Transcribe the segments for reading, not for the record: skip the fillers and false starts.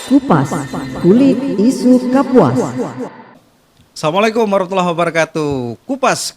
Kupas, kulik isu Kapuas. Assalamualaikum warahmatullahi wabarakatuh. Kupas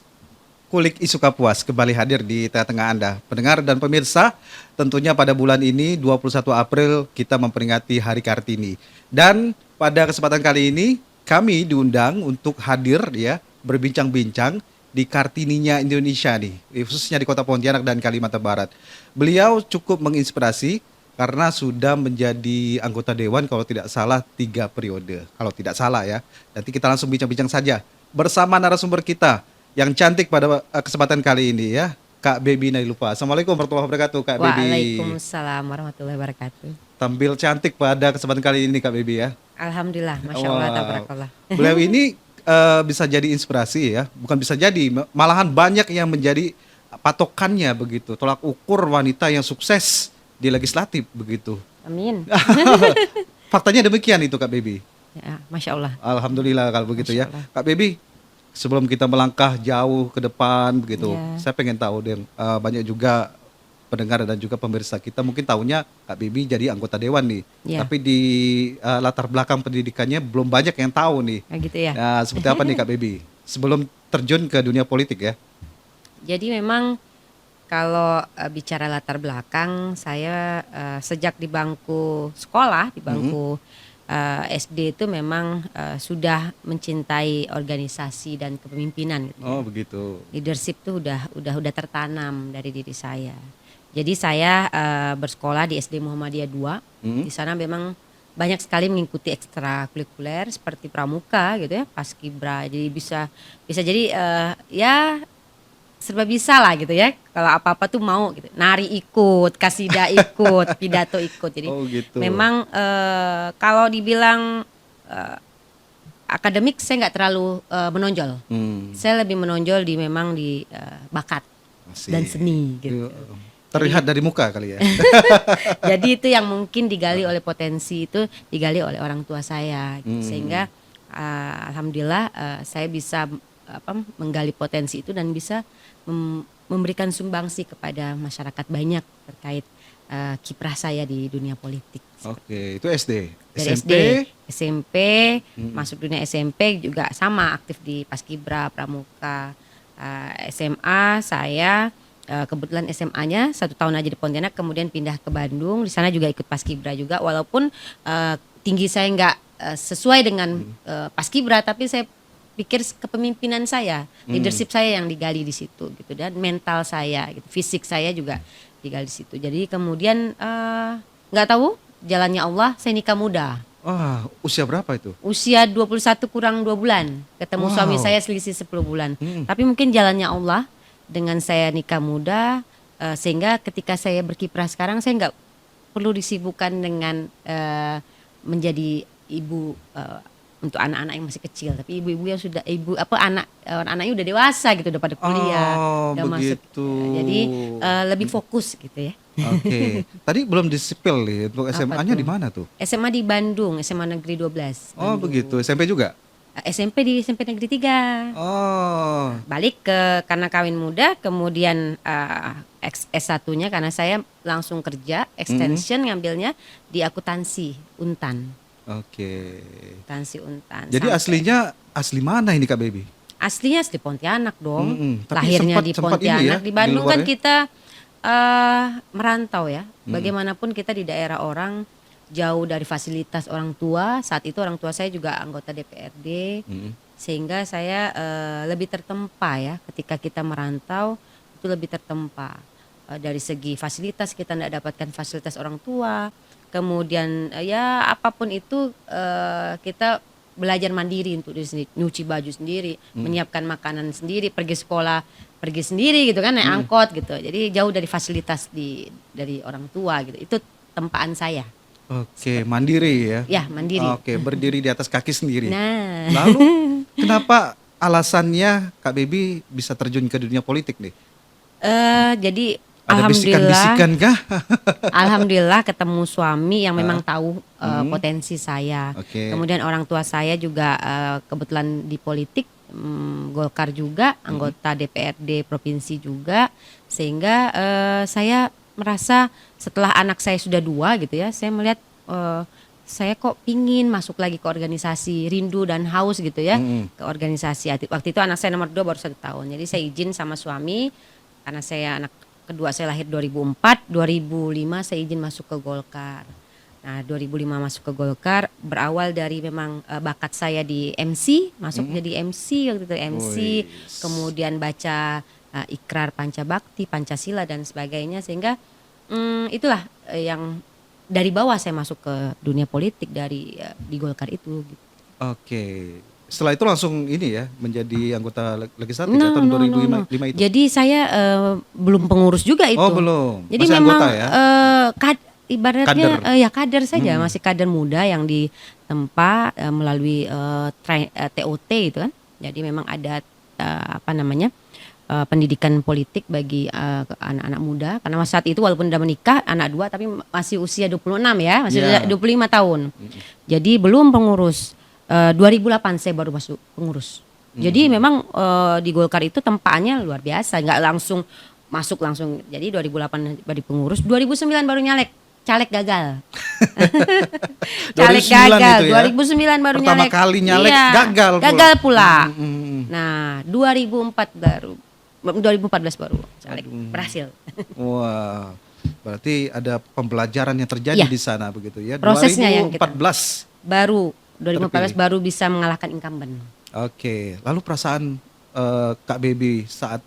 kulik isu Kapuas kembali hadir di tengah-tengah Anda. Pendengar dan pemirsa, tentunya pada bulan ini 21 April kita memperingati Hari Kartini. Dan pada kesempatan kali ini kami diundang untuk hadir ya berbincang-bincang di Kartininya Indonesia nih, khususnya di Kota Pontianak dan Kalimantan Barat. Beliau cukup menginspirasi karena sudah menjadi anggota dewan kalau tidak salah 3 periode, kalau tidak salah ya. Nanti kita langsung bincang-bincang saja bersama narasumber kita yang cantik pada kesempatan kali ini ya, Kak Baby Nailufa. Assalamualaikum warahmatullahi wabarakatuh, Kak Baby. Waalaikumsalam warahmatullahi wabarakatuh. Tampil cantik pada kesempatan kali ini, Kak Baby ya. Alhamdulillah, masya Allah, Wah. tabarakallah. Beliau ini bisa jadi inspirasi ya, bukan bisa jadi, malahan banyak yang menjadi patokannya begitu, tolak ukur wanita yang sukses di legislatif begitu. Amin. Faktanya demikian itu, Kak Baby. Ya, masya Allah. Alhamdulillah kalau begitu ya. Masya Allah. Kak Baby, sebelum kita melangkah jauh ke depan begitu, Ya. saya pengen tahu deh, banyak juga pendengar dan juga pemirsa kita mungkin tahunya Kak Baby jadi anggota dewan nih. Ya. Tapi di latar belakang pendidikannya belum banyak yang tahu nih. Gitu ya. Nah, seperti apa nih Kak Baby? Sebelum terjun ke dunia politik ya. Jadi memang kalau bicara latar belakang, saya sejak di bangku sekolah, di bangku SD itu memang sudah mencintai organisasi dan kepemimpinan. Gitu. Oh, begitu. Leadership tuh udah tertanam dari diri saya. Jadi saya bersekolah di SD Muhammadiyah 2. Di sana memang banyak sekali mengikuti ekstrakurikuler seperti pramuka gitu ya, paskibra. Jadi bisa jadi ya serba bisa lah gitu ya. Kalau apa-apa tuh mau gitu. Nari ikut, kasidah ikut, pidato ikut. Jadi Oh, gitu. memang kalau dibilang akademik saya nggak terlalu menonjol. Saya lebih menonjol di memang di bakat Asik. dan seni gitu. Terlihat dari muka kali ya. Jadi itu yang mungkin digali oleh potensi itu digali oleh orang tua saya gitu. Sehingga alhamdulillah saya bisa menggali potensi itu dan bisa memberikan sumbangsi kepada masyarakat banyak terkait kiprah saya di dunia politik. Oke, itu SD. Dari SMP. SMP, masuk dunia SMP juga sama aktif di Paskibra, Pramuka. SMA saya kebetulan SMA-nya 1 tahun aja di Pontianak, kemudian pindah ke Bandung. Di sana juga ikut Paskibra juga, walaupun tinggi saya nggak sesuai dengan Paskibra, tapi saya pikir kepemimpinan saya, leadership saya yang digali di situ gitu, dan mental saya, gitu, fisik saya juga digali di situ. Jadi kemudian nggak tahu jalannya Allah, saya nikah muda. Wah, usia berapa itu? Usia 21 kurang 2 bulan. Ketemu Wow. suami saya selisih 10 bulan. Tapi mungkin jalannya Allah dengan saya nikah muda, sehingga ketika saya berkiprah sekarang saya nggak perlu disibukkan dengan menjadi ibu untuk anak-anak yang masih kecil, tapi ibu-ibu yang sudah anak-anaknya udah dewasa gitu, udah pada kuliah, Oh, udah masuk. begitu. Jadi lebih fokus gitu ya. Oke. Tadi belum disipil nih untuk Apa SMA-nya tuh? di mana tuh? SMA di Bandung, SMA Negeri 12. Oh, Bandung. begitu. SMP juga? SMP di SMP Negeri 3. Oh. Balik karena kawin muda, kemudian S1-nya karena saya langsung kerja extension ngambilnya di akuntansi Untan. Oke. Akuntansi Untan. Jadi Sampai- aslinya asli mana ini Kak Baby? aslinya asli Pontianak dong. Tapi Lahirnya sempat- di sempat ini ya, Pontianak. Di di Bandung luar kan ya? kita merantau ya. Bagaimanapun kita di daerah orang, jauh dari fasilitas orang tua. Saat itu orang tua saya juga anggota DPRD. Sehingga saya lebih tertempa ya, ketika kita merantau itu lebih tertempa. Dari segi fasilitas kita tidak dapatkan fasilitas orang tua, kemudian ya apapun itu kita belajar mandiri untuk diri sendiri, nyuci baju sendiri, menyiapkan makanan sendiri, pergi sekolah pergi sendiri gitu kan, naik angkot gitu. Jadi jauh dari fasilitas dari orang tua gitu. Itu tempaan saya. Oke, mandiri ya. Ya, mandiri. Oke, berdiri di atas kaki sendiri. Nah, Lalu kenapa alasannya Kak Baby bisa terjun ke dunia politik nih? jadi Ada alhamdulillah. bisikan-bisikan kah? Alhamdulillah ketemu suami yang memang tahu potensi saya. Oke. Kemudian orang tua saya juga kebetulan di politik, Golkar juga, anggota DPRD provinsi juga, sehingga saya merasa setelah anak saya sudah 2 gitu ya, saya melihat saya kok pingin masuk lagi ke organisasi, rindu dan haus gitu ya, ke organisasi. Waktu itu anak saya nomor 2 baru 1 tahun, jadi saya izin sama suami, karena saya anak kedua saya lahir 2004, 2005 saya izin masuk ke Golkar. Nah 2005 masuk ke Golkar berawal dari memang bakat saya di MC, masuk jadi MC waktu itu MC, Wis. kemudian baca Ikrar Pancabakti, Pancasila dan sebagainya, sehingga itulah yang dari bawah saya masuk ke dunia politik dari di Golkar itu. Gitu. Oke. Setelah itu langsung ini ya menjadi anggota legislatif ya, tahun 2005 itu. Jadi saya belum pengurus juga itu. Oh, belum. Jadi Masih memang anggota ya? ibaratnya Kader. ya kader saja, masih kader muda yang ditempa melalui TOT itu kan. Jadi memang ada pendidikan politik bagi anak-anak muda, karena saat itu walaupun udah menikah anak 2 tapi masih usia 26 ya, masih Yeah. 25 tahun. Jadi belum pengurus. 2008 saya baru masuk pengurus. Jadi memang di Golkar itu tempaannya luar biasa, nggak langsung masuk langsung. Jadi 2008 baru pengurus, 2009 baru caleg gagal. Caleg 2009 gagal, itu ya? 2009 baru Pertama kali nyalek Iya, gagal pula. gagal pula. Nah 2014 baru caleg berhasil. Wah. Berarti ada pembelajaran yang terjadi Iya. di sana begitu ya. Prosesnya yang kita- 2014. Baru 2014 Terpilih. baru bisa mengalahkan incumbent. Oke. Lalu perasaan Kak Baby saat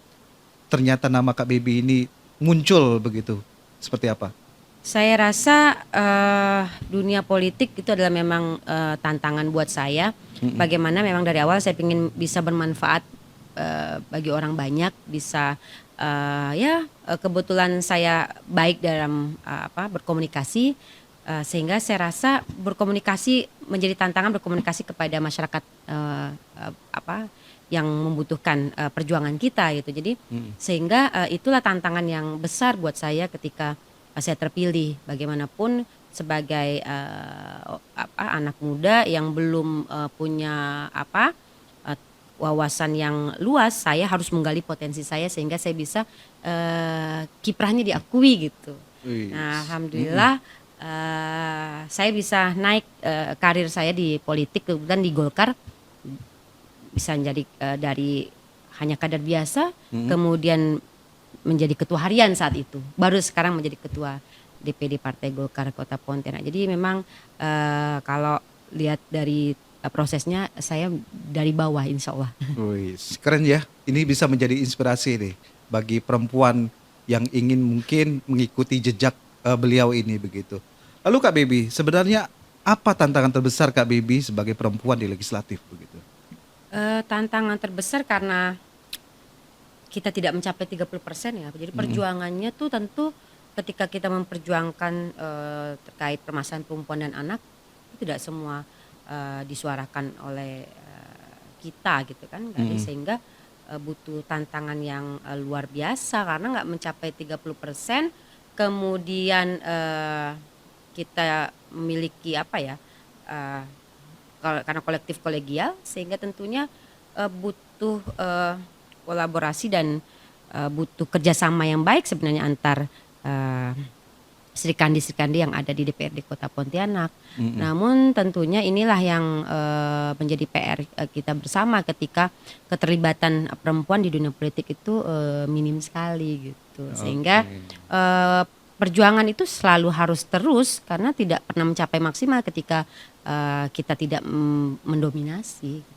ternyata nama Kak Baby ini muncul begitu. Seperti apa? Saya rasa dunia politik itu adalah memang tantangan buat saya. Bagaimana memang dari awal saya ingin bisa bermanfaat bagi orang banyak, bisa kebetulan saya baik dalam berkomunikasi, sehingga saya rasa berkomunikasi menjadi tantangan, berkomunikasi kepada masyarakat yang membutuhkan perjuangan kita gitu. Jadi sehingga itulah tantangan yang besar buat saya ketika saya terpilih. Bagaimanapun sebagai anak muda yang belum punya wawasan yang luas, saya harus menggali potensi saya sehingga saya bisa kiprahnya diakui gitu. Wih. Nah, alhamdulillah saya bisa naik karir saya di politik dan di Golkar, bisa menjadi dari hanya kader biasa, kemudian menjadi ketua harian saat itu, baru sekarang menjadi ketua DPD Partai Golkar Kota Pontianak. Jadi memang kalau lihat dari prosesnya, saya dari bawah insya Allah. Wih, keren ya. Ini bisa menjadi inspirasi nih bagi perempuan yang ingin mungkin mengikuti jejak beliau ini begitu. Lalu Kak Baby, sebenarnya apa tantangan terbesar Kak Baby sebagai perempuan di legislatif begitu? Tantangan terbesar karena kita tidak mencapai 30% ya. Jadi perjuangannya tuh tentu ketika kita memperjuangkan terkait permasalahan perempuan dan anak, itu tidak semua disuarakan oleh kita gitu kan. Jadi sehingga butuh tantangan yang luar biasa karena nggak mencapai 30%, kemudian kita memiliki karena kolektif kolegial, sehingga tentunya butuh kolaborasi dan butuh kerjasama yang baik sebenarnya antar serikandi-serikandi yang ada di DPRD Kota Pontianak. Namun tentunya inilah yang menjadi PR kita bersama ketika keterlibatan perempuan di dunia politik itu minim sekali gitu. Sehingga perjuangan itu selalu harus terus karena tidak pernah mencapai maksimal ketika kita tidak mendominasi.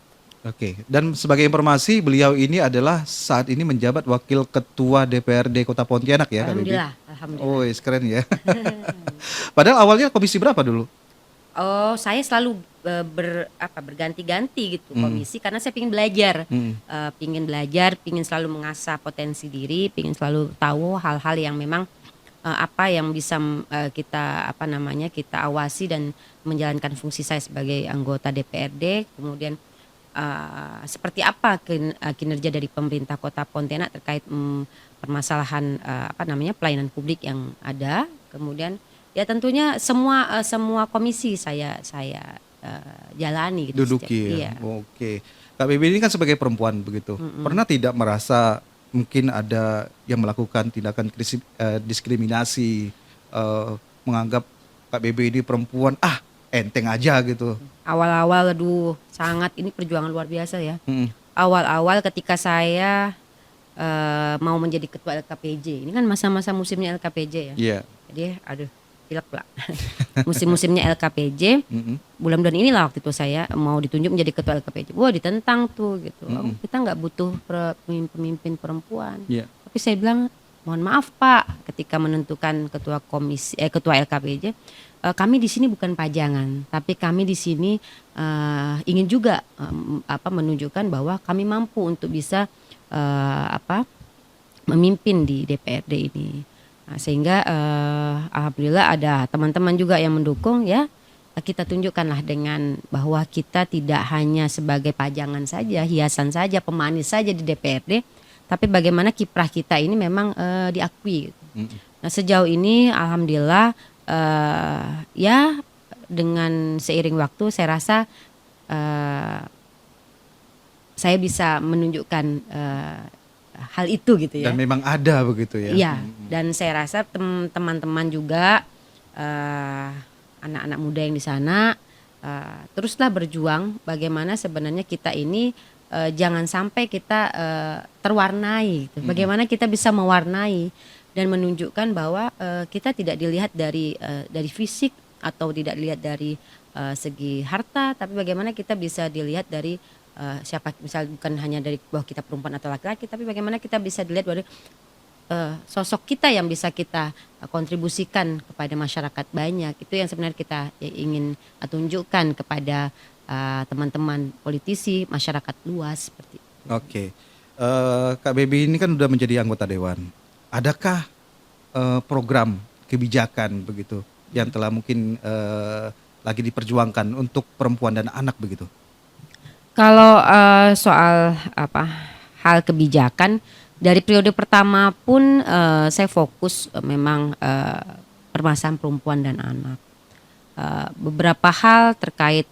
Oke, dan sebagai informasi beliau ini adalah saat ini menjabat Wakil Ketua DPRD Kota Pontianak ya Kak Baby? Alhamdulillah. Oh, keren ya. Padahal awalnya komisi berapa dulu? Oh, saya selalu berganti-ganti gitu komisi karena saya ingin belajar, pingin selalu mengasah potensi diri, pingin selalu tahu hal-hal yang memang apa yang bisa kita awasi dan menjalankan fungsi saya sebagai anggota DPRD. Kemudian seperti apa kinerja dari pemerintah Kota Pontianak terkait permasalahan pelayanan publik yang ada. Kemudian ya tentunya semua komisi saya jalani gitu. Duduki ya. Iya. Oke. Kak Baby ini kan sebagai perempuan begitu. Pernah tidak merasa mungkin ada yang melakukan tindakan diskriminasi, menganggap Kak Baby ini perempuan, enteng aja gitu. Awal-awal aduh sangat ini perjuangan luar biasa ya. Mm-mm. Awal-awal ketika saya mau menjadi ketua LKPJ. Ini kan masa-masa musimnya LKPJ ya. Iya. Jadi aduh pilek lah. Musim-musimnya LKPJ. Mm-mm. Bulan-bulan inilah waktu itu saya mau ditunjuk menjadi ketua LKPJ. Wah ditentang tuh gitu. Mm-mm. Kita nggak butuh pemimpin perempuan. Iya. Tapi saya bilang mohon maaf Pak, ketika menentukan ketua LKPJ, kami di sini bukan pajangan, tapi kami di sini ingin juga menunjukkan bahwa kami mampu untuk bisa memimpin di DPRD ini. Nah, sehingga alhamdulillah ada teman-teman juga yang mendukung ya. Kita tunjukkanlah dengan bahwa kita tidak hanya sebagai pajangan saja, hiasan saja, pemanis saja di DPRD, tapi bagaimana kiprah kita ini memang diakui. Nah sejauh ini alhamdulillah ya dengan seiring waktu saya rasa saya bisa menunjukkan hal itu gitu ya. Dan memang ada begitu ya. Iya, dan saya rasa teman-teman juga anak-anak muda yang di sana teruslah berjuang bagaimana sebenarnya kita ini jangan sampai kita terwarnai gitu. Bagaimana kita bisa mewarnai dan menunjukkan bahwa kita tidak dilihat dari fisik atau tidak dilihat dari segi harta, tapi bagaimana kita bisa dilihat dari siapa, misal bukan hanya dari bahwa kita perempuan atau laki-laki, tapi bagaimana kita bisa dilihat dari sosok kita yang bisa kita kontribusikan kepada masyarakat banyak. Itu yang sebenarnya kita ingin tunjukkan kepada teman-teman politisi, masyarakat luas seperti itu. Oke. Kak Baby ini kan udah menjadi anggota dewan. Adakah program kebijakan begitu yang telah mungkin lagi diperjuangkan untuk perempuan dan anak begitu? Kalau soal hal kebijakan dari periode pertama pun saya fokus memang permasalahan perempuan dan anak. Beberapa hal terkait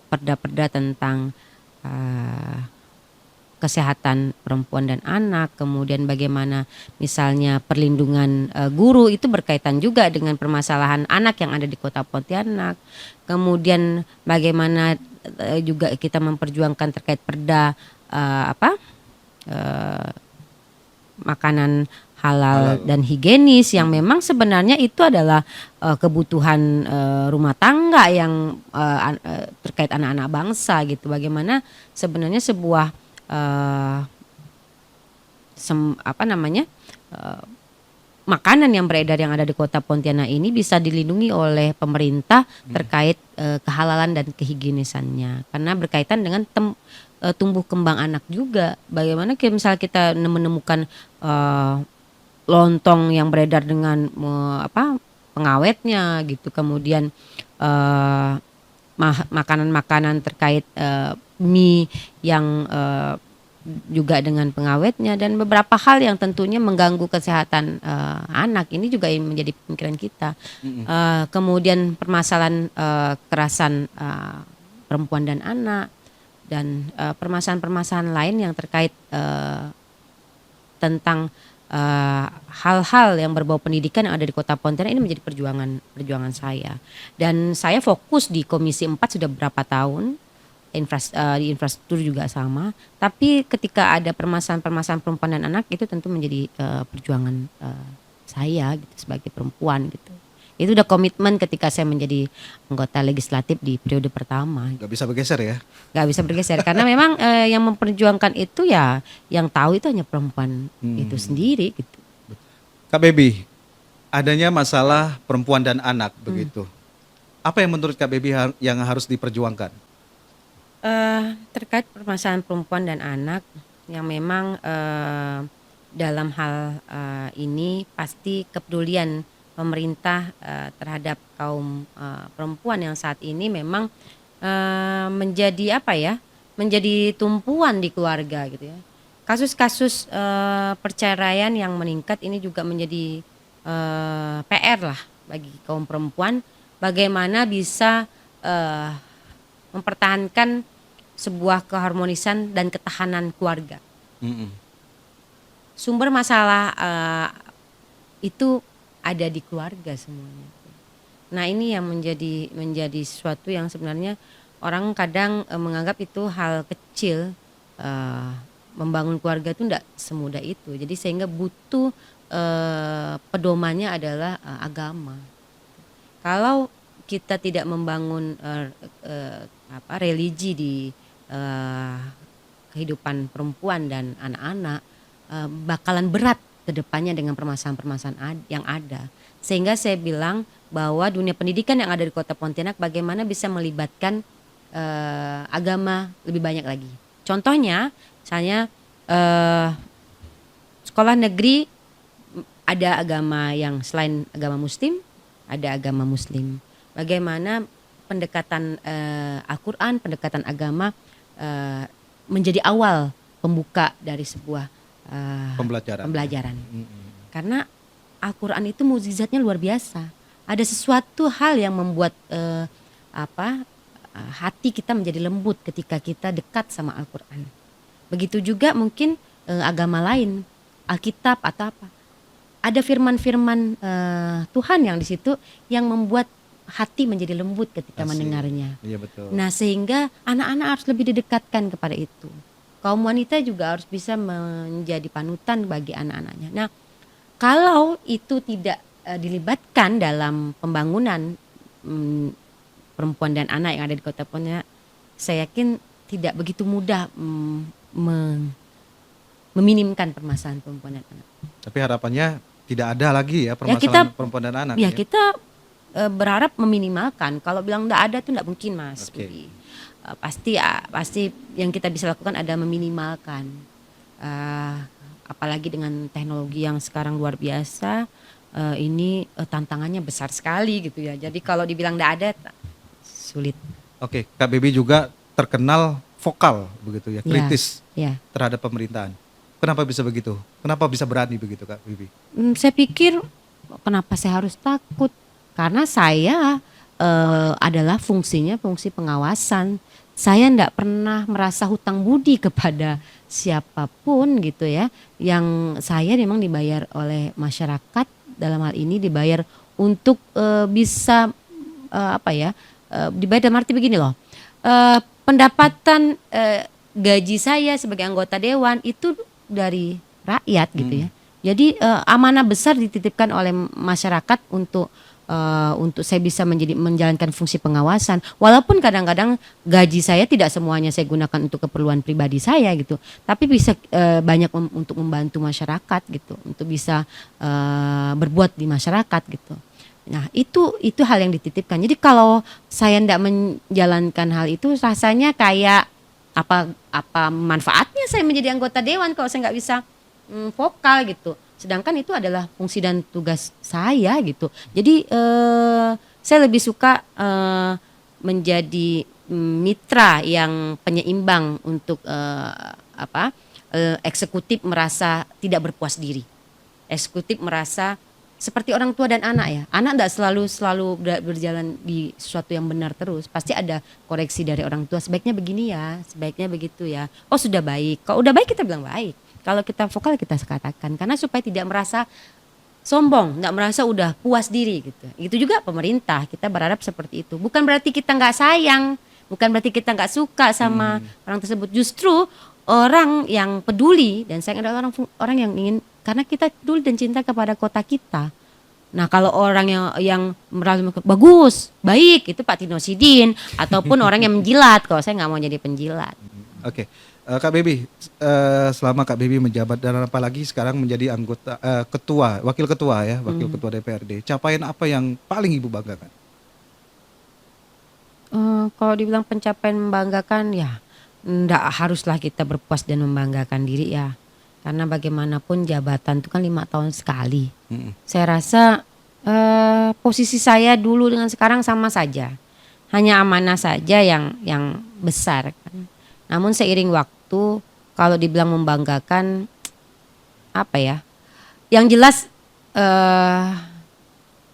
perda-perda tentang kesehatan perempuan dan anak, kemudian bagaimana misalnya perlindungan guru itu berkaitan juga dengan permasalahan anak yang ada di Kota Pontianak. Kemudian bagaimana juga kita memperjuangkan terkait perda makanan halal dan higienis yang memang sebenarnya itu adalah kebutuhan rumah tangga yang terkait anak-anak bangsa gitu. Bagaimana sebenarnya sebuah makanan yang beredar yang ada di Kota Pontianak ini bisa dilindungi oleh pemerintah terkait kehalalan dan kehigienisannya, karena berkaitan dengan tumbuh kembang anak juga. Bagaimana misalnya kita menemukan lontong yang beredar dengan pengawetnya gitu, kemudian makanan-makanan terkait mie yang juga dengan pengawetnya, dan beberapa hal yang tentunya mengganggu kesehatan anak ini juga menjadi pemikiran kita. Kemudian permasalahan kekerasan perempuan dan anak, dan permasalahan-permasalahan lain yang terkait tentang hal-hal yang berbau pendidikan yang ada di Kota Pontianak ini menjadi perjuangan saya. Dan saya fokus di Komisi 4 sudah berapa tahun, di infrastruktur juga sama. Tapi ketika ada permasalahan-permasalahan perempuan dan anak itu tentu menjadi perjuangan saya gitu sebagai perempuan gitu. Itu udah komitmen ketika saya menjadi anggota legislatif di periode pertama. Gak bisa bergeser ya? Gak bisa bergeser karena memang yang memperjuangkan itu ya yang tahu itu hanya perempuan itu sendiri gitu. Kak Baby, adanya masalah perempuan dan anak begitu. Apa yang menurut Kak Baby yang harus diperjuangkan? Terkait permasalahan perempuan dan anak yang memang dalam hal ini pasti kepedulian pemerintah terhadap kaum perempuan yang saat ini memang menjadi menjadi tumpuan di keluarga gitu ya. Kasus-kasus perceraian yang meningkat ini juga menjadi PR lah bagi kaum perempuan, bagaimana bisa mempertahankan sebuah keharmonisan dan ketahanan keluarga. Sumber masalah itu ada di keluarga semuanya. Nah ini yang menjadi sesuatu yang sebenarnya orang kadang menganggap itu hal kecil. eh, Membangun keluarga itu tidak semudah itu. Jadi sehingga butuh pedomannya adalah agama. Kalau kita tidak membangun religi di eh, kehidupan perempuan dan anak-anak, bakalan berat ke depannya dengan permasalahan-permasalahan yang ada. Sehingga saya bilang bahwa dunia pendidikan yang ada di Kota Pontianak bagaimana bisa melibatkan agama lebih banyak lagi. Contohnya, misalnya sekolah negeri ada agama yang selain agama Muslim, ada agama Muslim. Bagaimana pendekatan Al-Quran, pendekatan agama menjadi awal pembuka dari sebuah pembelajaran. Karena Al-Quran itu mukjizatnya luar biasa. Ada sesuatu hal yang membuat hati kita menjadi lembut ketika kita dekat sama Al-Quran. Begitu juga mungkin agama lain, Alkitab atau apa. Ada firman-firman Tuhan yang di situ yang membuat hati menjadi lembut ketika mendengarnya. Iya betul. Nah sehingga anak-anak harus lebih didekatkan kepada itu. Kaum wanita juga harus bisa menjadi panutan bagi anak-anaknya. Nah kalau itu tidak dilibatkan dalam pembangunan perempuan dan anak yang ada di Kota Pontianak, saya yakin tidak begitu mudah meminimkan permasalahan perempuan dan anak. Tapi harapannya tidak ada lagi ya permasalahan perempuan dan anak. Ya kita berharap meminimalkan. Kalau bilang tidak ada itu tidak mungkin, Mas Budi. Pasti yang kita bisa lakukan ada meminimalkan. Apalagi dengan teknologi yang sekarang luar biasa, ini tantangannya besar sekali gitu ya. Jadi kalau dibilang tidak ada sulit. Oke, Kak Bibi juga terkenal vokal begitu ya, kritis ya. Terhadap pemerintahan. Kenapa bisa begitu? Kenapa bisa berani begitu Kak Bibi? Saya pikir kenapa saya harus takut? Karena saya adalah fungsinya fungsi pengawasan. Saya tidak pernah merasa hutang budi kepada siapapun gitu ya. Yang saya memang dibayar oleh masyarakat, dalam hal ini dibayar untuk bisa dibayar dalam arti begini loh. Pendapatan gaji saya sebagai anggota dewan itu dari rakyat gitu ya. Jadi amanah besar dititipkan oleh masyarakat untuk saya bisa menjalankan fungsi pengawasan. Walaupun kadang-kadang gaji saya tidak semuanya saya gunakan untuk keperluan pribadi saya gitu, tapi bisa banyak untuk membantu masyarakat gitu, untuk bisa berbuat di masyarakat gitu. Nah itu hal yang dititipkan. Jadi kalau saya tidak menjalankan hal itu, rasanya kayak apa manfaatnya saya menjadi anggota dewan kalau saya nggak bisa vokal gitu. Sedangkan itu adalah fungsi dan tugas saya gitu. Jadi saya lebih suka menjadi mitra yang penyeimbang untuk eksekutif merasa tidak berpuas diri. Eksekutif merasa seperti orang tua dan anak ya. Anak tidak selalu berjalan di sesuatu yang benar terus. Pasti ada koreksi dari orang tua. Sebaiknya begini ya, sebaiknya begitu ya. Oh sudah baik. Kalau udah baik kita bilang baik. Kalau kita vokal kita katakan. Karena supaya tidak merasa sombong, tidak merasa udah puas diri gitu. Itu juga pemerintah. Kita berharap seperti itu. Bukan berarti kita nggak sayang. Bukan berarti kita nggak suka sama orang tersebut. Justru orang yang peduli dan sayang adalah orang yang ingin, karena kita peduli dan cinta kepada kota kita. Nah kalau orang yang merasa bagus, baik, itu Pak Tino Sidin, ataupun orang yang menjilat. Kalau saya nggak mau jadi penjilat. Oke, Kak Bibi, selama Kak Bibi menjabat dan apalagi sekarang menjadi anggota wakil ketua DPRD, capaian apa yang paling Ibu banggakan? Kalau dibilang pencapaian membanggakan ya, enggak haruslah kita berpuas dan membanggakan diri ya. Karena bagaimanapun jabatan itu kan 5 tahun sekali. Saya rasa posisi saya dulu dengan sekarang sama saja. Hanya amanah saja yang besar kan. Namun seiring waktu kalau dibilang membanggakan apa ya? Yang jelas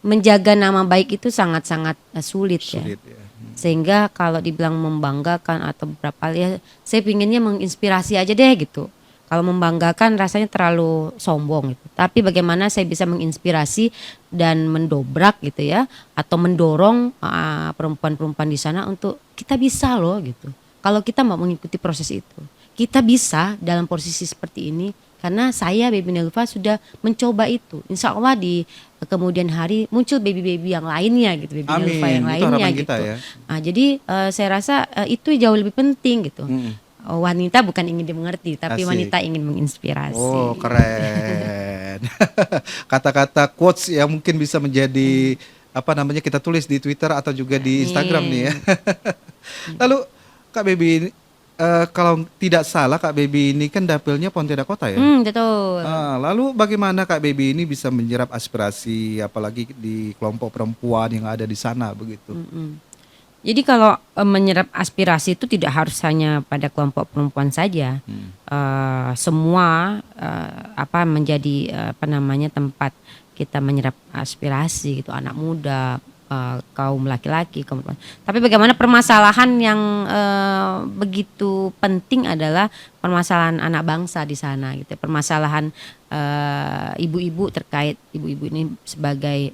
menjaga nama baik itu sangat-sangat sulit ya. Sehingga kalau dibilang membanggakan atau beberapa hal ya, saya pinginnya menginspirasi aja deh gitu. Kalau membanggakan rasanya terlalu sombong gitu. Tapi bagaimana saya bisa menginspirasi dan mendobrak gitu ya, atau mendorong perempuan-perempuan di sana untuk kita bisa loh gitu. Kalau kita mau mengikuti proses itu, kita bisa dalam posisi seperti ini. Karena saya Baby Nelva sudah mencoba itu. Insya Allah di kemudian hari muncul baby-baby yang lainnya gitu, Baby Nelva yang Amin, itu lainnya harapan gitu. kita ya. Nah, jadi saya rasa itu jauh lebih penting gitu. Wanita bukan ingin dimengerti, tapi Asik. wanita ingin menginspirasi. Oh, keren. Kata-kata quotes yang mungkin bisa menjadi apa namanya, kita tulis di Twitter atau juga di Instagram nih ya. Lalu Kak Baby, kalau tidak salah Kak Baby ini kan dapilnya Pontianak Kota ya. Betul. Lalu bagaimana Kak Baby ini bisa menyerap aspirasi apalagi di kelompok perempuan yang ada di sana begitu? Jadi kalau menyerap aspirasi itu tidak harus hanya pada kelompok perempuan saja. Semua menjadi tempat kita menyerap aspirasi gitu, anak muda, kaum laki-laki, kaum perempuan. Tapi bagaimana permasalahan yang begitu penting adalah permasalahan anak bangsa di sana gitu. Permasalahan ibu-ibu terkait ibu-ibu ini sebagai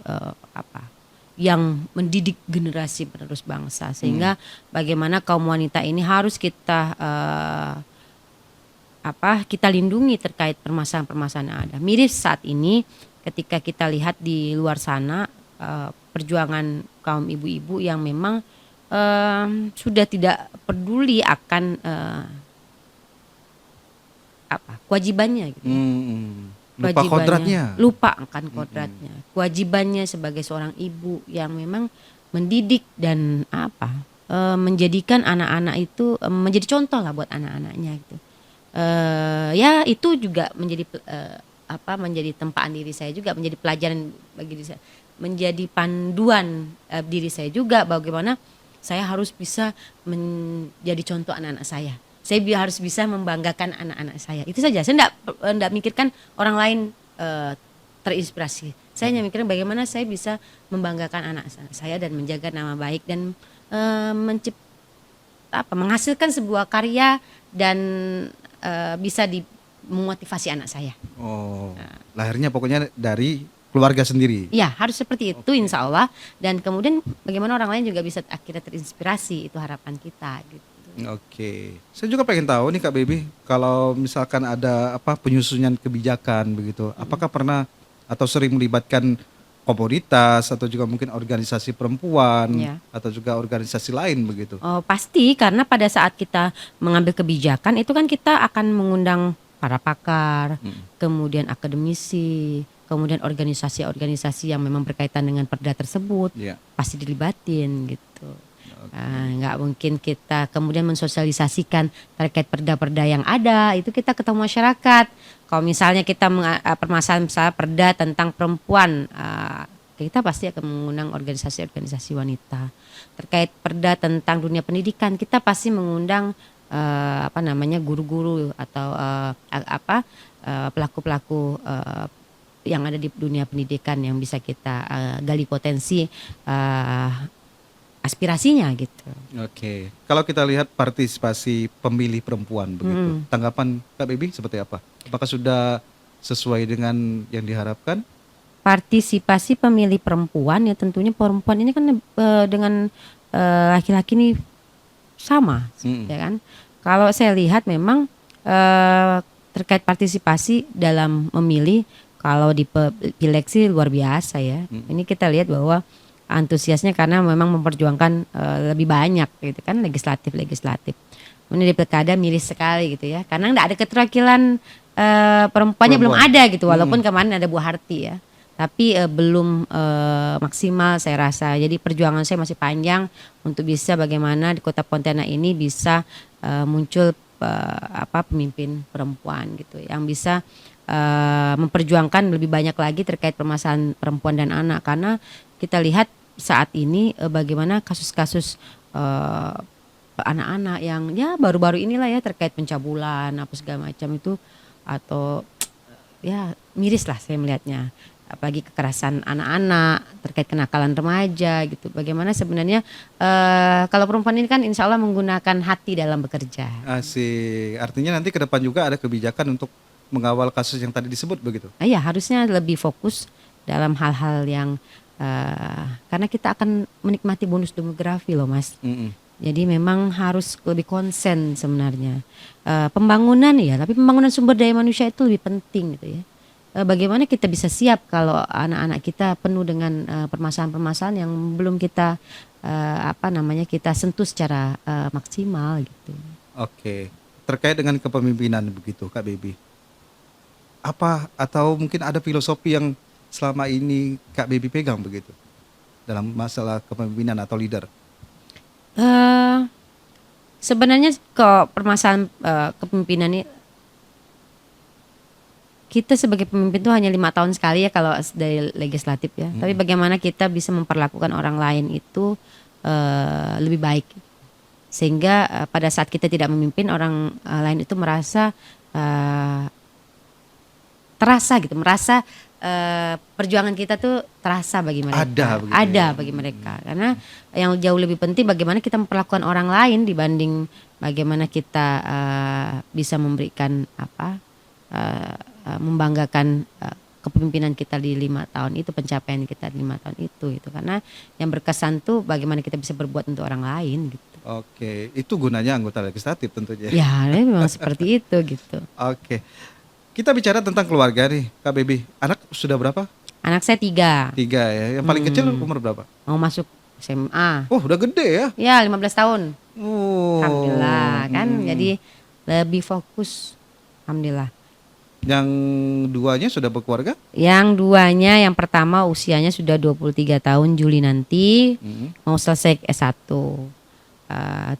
yang mendidik generasi penerus bangsa, sehingga bagaimana kaum wanita ini harus kita kita lindungi terkait permasalahan-permasalahan yang ada. Miris saat ini ketika kita lihat di luar sana perjuangan kaum ibu-ibu yang memang sudah tidak peduli akan kewajibannya gitu. Lupa kodratnya. Lupa akan kodratnya. Kewajibannya sebagai seorang ibu yang memang mendidik dan menjadikan anak-anak itu menjadi contoh lah buat anak-anaknya gitu. Ya itu juga menjadi menjadi tempaan diri saya juga, menjadi pelajaran bagi diri saya, menjadi panduan diri saya juga, bagaimana saya harus bisa menjadi contoh anak-anak saya. Saya harus bisa membanggakan anak-anak saya. Itu saja. Saya enggak mikirkan orang lain terinspirasi. Saya hanya mikirkan bagaimana saya bisa membanggakan anak saya dan menjaga nama baik dan menghasilkan sebuah karya dan bisa memotivasi anak saya. Lahirnya pokoknya dari keluarga sendiri. Ya, harus seperti itu insya Allah. Dan kemudian bagaimana orang lain juga bisa akhirnya terinspirasi. Itu harapan kita gitu. Oke, saya juga pengen tahu nih Kak Baby, kalau misalkan ada penyusunan kebijakan begitu, apakah pernah atau sering melibatkan komunitas atau juga mungkin organisasi perempuan atau juga organisasi lain begitu? Pasti, karena pada saat kita mengambil kebijakan itu kan kita akan mengundang para pakar, kemudian akademisi, kemudian organisasi-organisasi yang memang berkaitan dengan perda tersebut, pasti dilibatin gitu. Nggak mungkin kita kemudian mensosialisasikan terkait perda-perda yang ada, itu kita ketemu masyarakat. Kalau misalnya kita permasalahan misalnya perda tentang perempuan, kita pasti akan mengundang organisasi-organisasi wanita. Terkait perda tentang dunia pendidikan, kita pasti mengundang guru-guru atau pelaku-pelaku yang ada di dunia pendidikan yang bisa kita gali potensi aspirasinya gitu. Oke, kalau kita lihat partisipasi pemilih perempuan begitu, tanggapan Kak Baby seperti apa? Apakah sudah sesuai dengan yang diharapkan? Partisipasi pemilih perempuan ya tentunya perempuan ini kan dengan laki-laki ini sama, ya kan? Kalau saya lihat memang terkait partisipasi dalam memilih, kalau di pileg sih luar biasa ya. Ini kita lihat bahwa antusiasnya karena memang memperjuangkan lebih banyak gitu kan, legislatif. Ini di pilkada miris sekali gitu ya, karena nggak ada keterwakilan perempuannya belum ada gitu, walaupun kemarin ada Bu Harti ya, tapi belum maksimal saya rasa. Jadi perjuangan saya masih panjang untuk bisa bagaimana di Kota Pontianak ini bisa muncul pemimpin perempuan gitu yang bisa memperjuangkan lebih banyak lagi terkait permasalahan perempuan dan anak, karena kita lihat saat ini bagaimana kasus-kasus anak-anak yang ya baru-baru inilah ya terkait pencabulan apa segala macam itu, atau ya miris lah saya melihatnya. apalagi kekerasan anak-anak, terkait kenakalan remaja gitu. Bagaimana sebenarnya kalau perempuan ini kan insya Allah menggunakan hati dalam bekerja. Asik. Artinya nanti ke depan juga ada kebijakan untuk mengawal kasus yang tadi disebut begitu. Iya, harusnya lebih fokus dalam hal-hal yang karena kita akan menikmati bonus demografi loh Mas. Mm-mm. Jadi memang harus lebih konsen sebenarnya. Pembangunan ya, tapi pembangunan sumber daya manusia itu lebih penting gitu ya. Bagaimana kita bisa siap kalau anak-anak kita penuh dengan permasalahan-permasalahan yang belum kita kita sentuh secara maksimal gitu. Oke. Terkait dengan kepemimpinan begitu Kak Baby. Apa atau mungkin ada filosofi yang selama ini Kak Baby pegang begitu dalam masalah kepemimpinan atau leader? Sebenarnya kok permasalahan kepemimpinan ini kita sebagai pemimpin itu hanya 5 tahun sekali ya kalau dari legislatif ya. Tapi bagaimana kita bisa memperlakukan orang lain itu lebih baik, sehingga pada saat kita tidak memimpin orang lain itu merasa perjuangan kita tuh terasa bagi mereka. Ada Bagi mereka. Karena yang jauh lebih penting bagaimana kita memperlakukan orang lain dibanding bagaimana kita bisa memberikan membanggakan kepemimpinan kita di 5 tahun itu, pencapaian kita di 5 tahun itu gitu. Karena yang berkesan tuh bagaimana kita bisa berbuat untuk orang lain gitu. Oke, itu gunanya anggota legislatif tentunya. Ya, memang seperti itu gitu. Oke. Kita bicara tentang keluarga nih, Kak Baby. Anak sudah berapa? Anak saya 3, 3 ya. Yang paling kecil umur berapa? mau masuk SMA. Oh, udah gede ya. Ya 15 tahun. Oh. Alhamdulillah kan, jadi lebih fokus. Alhamdulillah. Yang duanya sudah berkeluarga? Yang duanya, yang pertama usianya sudah 23 tahun, Juli nanti mau selesai S1.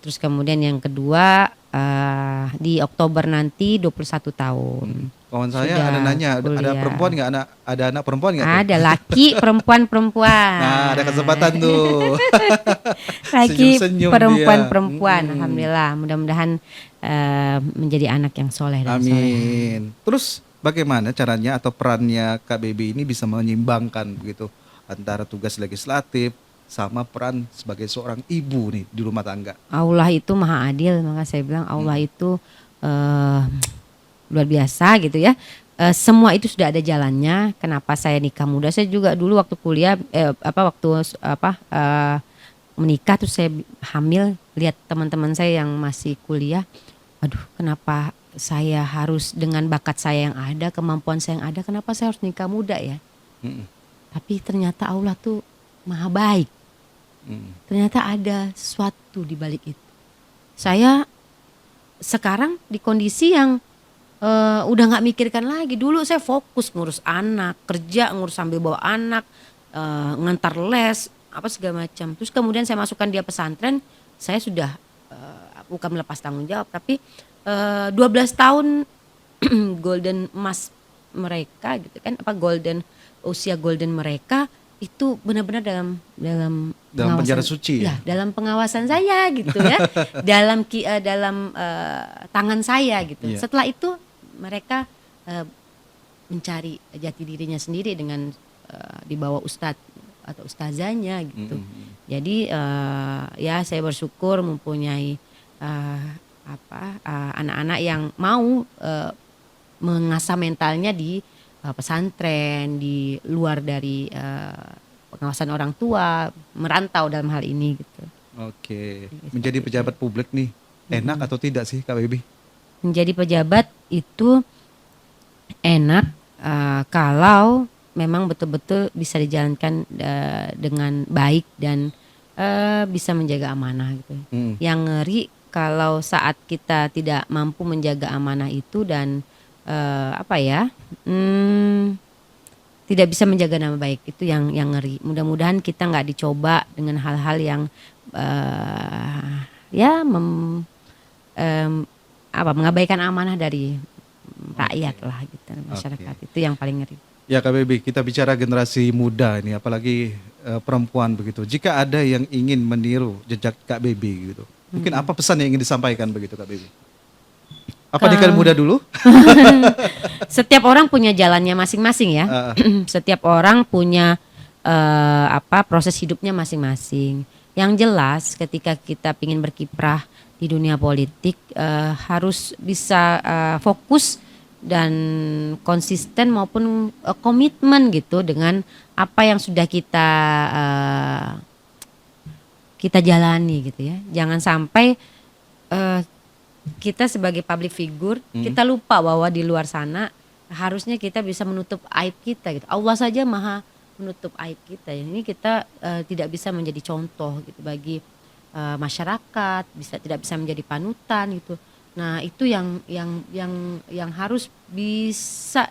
Terus kemudian yang kedua di Oktober nanti 21 tahun. Kawan saya Sudah ada nanya, ada kuliah. perempuan nggak? Ada anak perempuan nggak? Ada laki, perempuan. Nah, ada kesempatan tuh. Laki, Senyum-senyum perempuan. dia. Alhamdulillah, mudah-mudahan menjadi anak yang soleh dan soleh. Amin. Terus bagaimana caranya atau perannya Kak Baby ini bisa menyimbangkan begitu antara tugas legislatif sama peran sebagai seorang ibu nih di rumah tangga? Allah itu maha adil, maka saya bilang Allah itu luar biasa gitu ya. Semua itu sudah ada jalannya. Kenapa saya nikah muda? Saya juga dulu waktu kuliah menikah tuh saya hamil, lihat teman-teman saya yang masih kuliah. Aduh, kenapa saya harus dengan bakat saya yang ada, kemampuan saya yang ada, kenapa saya harus nikah muda ya? Tapi ternyata Allah tuh maha baik. Ternyata ada sesuatu di balik itu. Saya sekarang di kondisi yang udah nggak mikirkan lagi. Dulu saya fokus ngurus anak, kerja, ngurus sambil bawa anak, ngantar les, apa segala macam. Terus kemudian saya masukkan dia pesantren, saya sudah bukan melepas tanggung jawab, tapi 12 tahun golden emas mereka gitu kan, usia golden mereka itu benar-benar dalam penjara suci ya, dalam pengawasan saya gitu ya. dalam tangan saya gitu. Iya. Setelah itu mereka mencari jati dirinya sendiri dengan di bawah ustadz atau ustazanya gitu. Jadi ya saya bersyukur mempunyai anak-anak yang mau mengasah mentalnya di pesantren, di luar dari pengawasan orang tua, merantau dalam hal ini gitu. Oke. Menjadi pejabat publik nih, enak atau tidak sih Kak Baby? Menjadi pejabat itu enak kalau memang betul-betul bisa dijalankan dengan baik dan bisa menjaga amanah gitu. Yang ngeri kalau saat kita tidak mampu menjaga amanah itu dan tidak bisa menjaga nama baik, itu yang ngeri. Mudah-mudahan kita nggak dicoba dengan hal-hal yang mengabaikan amanah dari rakyat lah gitu, masyarakat. Itu yang paling ngeri. Ya Kak Baby, kita bicara generasi muda ini, apalagi perempuan begitu. Jika ada yang ingin meniru jejak Kak Baby gitu, mungkin apa pesan yang ingin disampaikan begitu Kak Baby? Apa nikah muda dulu? Setiap orang punya jalannya masing-masing ya. Setiap orang punya proses hidupnya masing-masing. Yang jelas ketika kita ingin berkiprah di dunia politik harus bisa fokus dan konsisten maupun komitmen gitu dengan apa yang sudah kita jalani gitu ya. Jangan sampai kita sebagai public figure kita lupa bahwa di luar sana harusnya kita bisa menutup aib kita gitu. Allah saja maha menutup aib kita. Ini kita tidak bisa menjadi contoh gitu bagi masyarakat, tidak bisa menjadi panutan gitu. Nah, itu yang harus bisa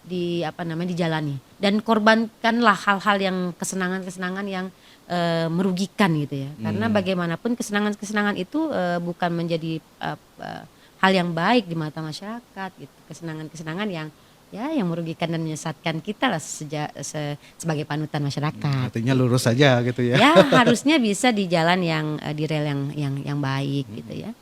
dijalani dan korbankanlah hal-hal yang kesenangan-kesenangan yang merugikan gitu ya. Karena bagaimanapun kesenangan-kesenangan itu bukan menjadi hal yang baik di mata masyarakat gitu. Kesenangan-kesenangan yang merugikan dan menyesatkan kita lah sebagai panutan masyarakat. Artinya lurus saja gitu ya. Ya, harusnya bisa di jalan di rel yang baik gitu ya.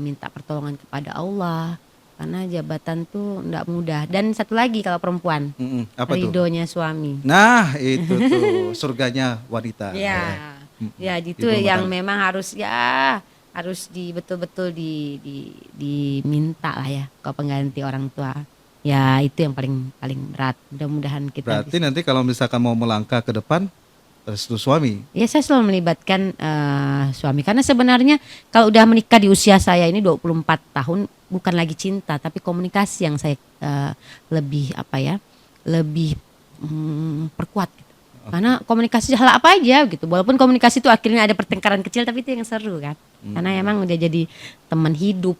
Minta pertolongan kepada Allah karena jabatan tuh enggak mudah. Dan satu lagi kalau perempuan, apa ridhonya suami. Nah, itu tuh surganya wanita. Ya. Ya, itu yang memang harus betul-betul diminta lah ya ke pengganti orang tua. Ya, itu yang paling berat. Mudah-mudahan kita berarti nanti kalau misalkan mau melangkah ke depan restu suami. Ya, saya selalu melibatkan suami karena sebenarnya kalau udah menikah di usia saya ini 24 tahun bukan lagi cinta tapi komunikasi yang saya lebih perkuat gitu. Karena komunikasi hal apa aja gitu. Walaupun komunikasi itu akhirnya ada pertengkaran kecil tapi itu yang seru kan. Karena emang udah jadi teman hidup.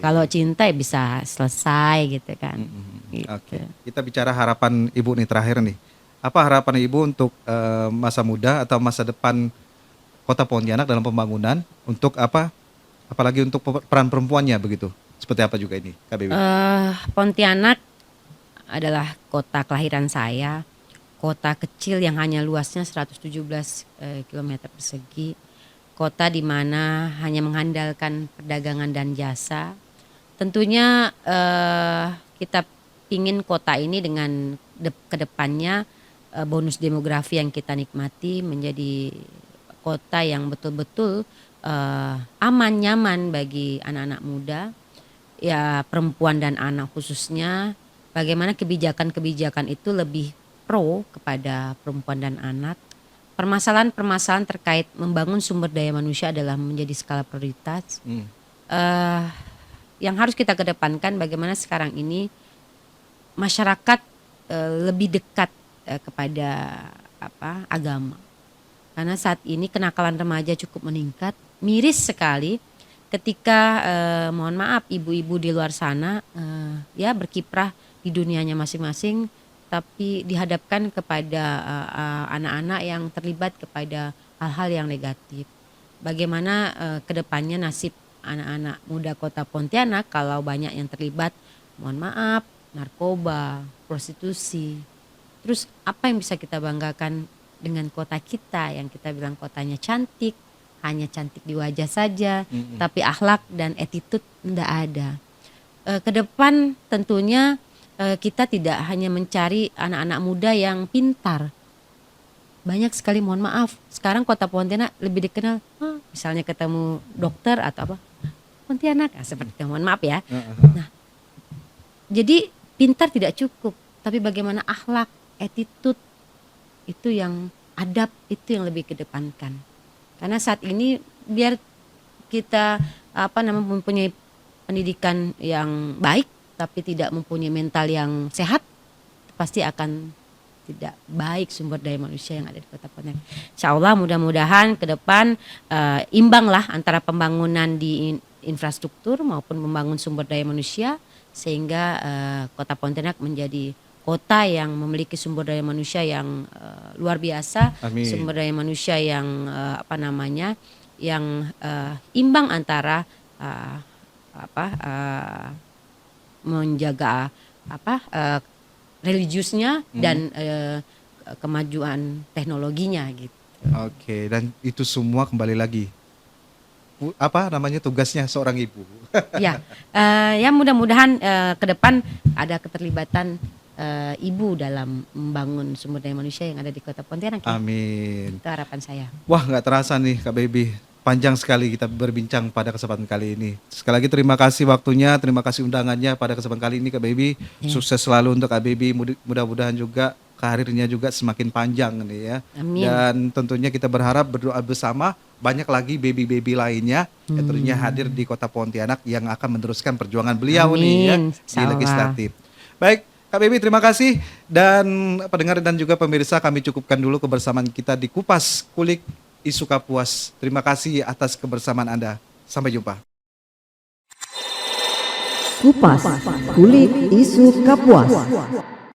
Kalau cinta ya bisa selesai gitu kan. Gitu. Oke. Kita bicara harapan Ibu nih terakhir nih. Apa harapan Ibu untuk masa muda atau masa depan Kota Pontianak dalam pembangunan untuk apa? Apalagi untuk peran perempuannya begitu. Seperti apa juga ini, Kak Bewi? Pontianak adalah kota kelahiran saya. Kota kecil yang hanya luasnya 117 km persegi. Kota di mana hanya mengandalkan perdagangan dan jasa. Tentunya kita ingin kota ini dengan kedepannya bonus demografi yang kita nikmati menjadi kota yang betul-betul aman, nyaman bagi anak-anak muda, ya perempuan dan anak khususnya. Bagaimana kebijakan-kebijakan itu lebih pro kepada perempuan dan anak. Permasalahan-permasalahan terkait membangun sumber daya manusia adalah menjadi skala prioritas. Yang harus kita kedepankan bagaimana sekarang ini masyarakat lebih dekat kepada agama. Karena saat ini kenakalan remaja cukup meningkat, miris sekali ketika mohon maaf ibu-ibu di luar sana ya berkiprah di dunianya masing-masing. Tapi dihadapkan kepada anak-anak yang terlibat kepada hal-hal yang negatif. Bagaimana kedepannya nasib anak-anak muda Kota Pontianak kalau banyak yang terlibat, mohon maaf, narkoba, prostitusi. Terus apa yang bisa kita banggakan dengan kota kita yang kita bilang kotanya cantik, hanya cantik di wajah saja, tapi akhlak dan attitude tidak ada. Kedepan tentunya kita tidak hanya mencari anak-anak muda yang pintar. Banyak sekali mohon maaf. Sekarang Kota Pontianak lebih dikenal misalnya ketemu dokter atau apa. Pontianak seperti itu, mohon maaf ya. Nah, jadi pintar tidak cukup, tapi bagaimana akhlak, attitude itu yang adab itu yang lebih kedepankan. Karena saat ini biar kita mempunyai pendidikan yang baik tapi tidak mempunyai mental yang sehat, pasti akan tidak baik sumber daya manusia yang ada di Kota Pontianak. Insya Allah mudah-mudahan ke depan imbanglah antara pembangunan di infrastruktur maupun membangun sumber daya manusia sehingga Kota Pontianak menjadi kota yang memiliki sumber daya manusia yang luar biasa. Amin. Sumber daya manusia yang yang imbang antara menjaga religiusnya dan kemajuan teknologinya gitu. Oke, dan itu semua kembali lagi apa namanya tugasnya seorang ibu. Ya, ya mudah-mudahan ke depan ada keterlibatan ibu dalam membangun sumber daya manusia yang ada di Kota Pontianak. Ya. Amin. Itu harapan saya. Wah, nggak terasa nih Kak Baby. Panjang sekali kita berbincang pada kesempatan kali ini. Sekali lagi terima kasih waktunya, terima kasih undangannya pada kesempatan kali ini Kak Baby. Sukses selalu untuk Kak Baby. Mudah-mudahan juga karirnya juga semakin panjang nih ya. Amin. Dan tentunya kita berharap berdoa bersama banyak lagi baby-baby lainnya yang tentunya hadir di Kota Pontianak yang akan meneruskan perjuangan beliau nih ya Amin. di Insyaallah. legislatif. Baik, Kak Baby terima kasih dan pendengar dan juga pemirsa kami cukupkan dulu kebersamaan kita di Kupas Kulik Isu Kapuas. Terima kasih atas kebersamaan Anda. Sampai jumpa. Kupas Kulik Isu Kapuas.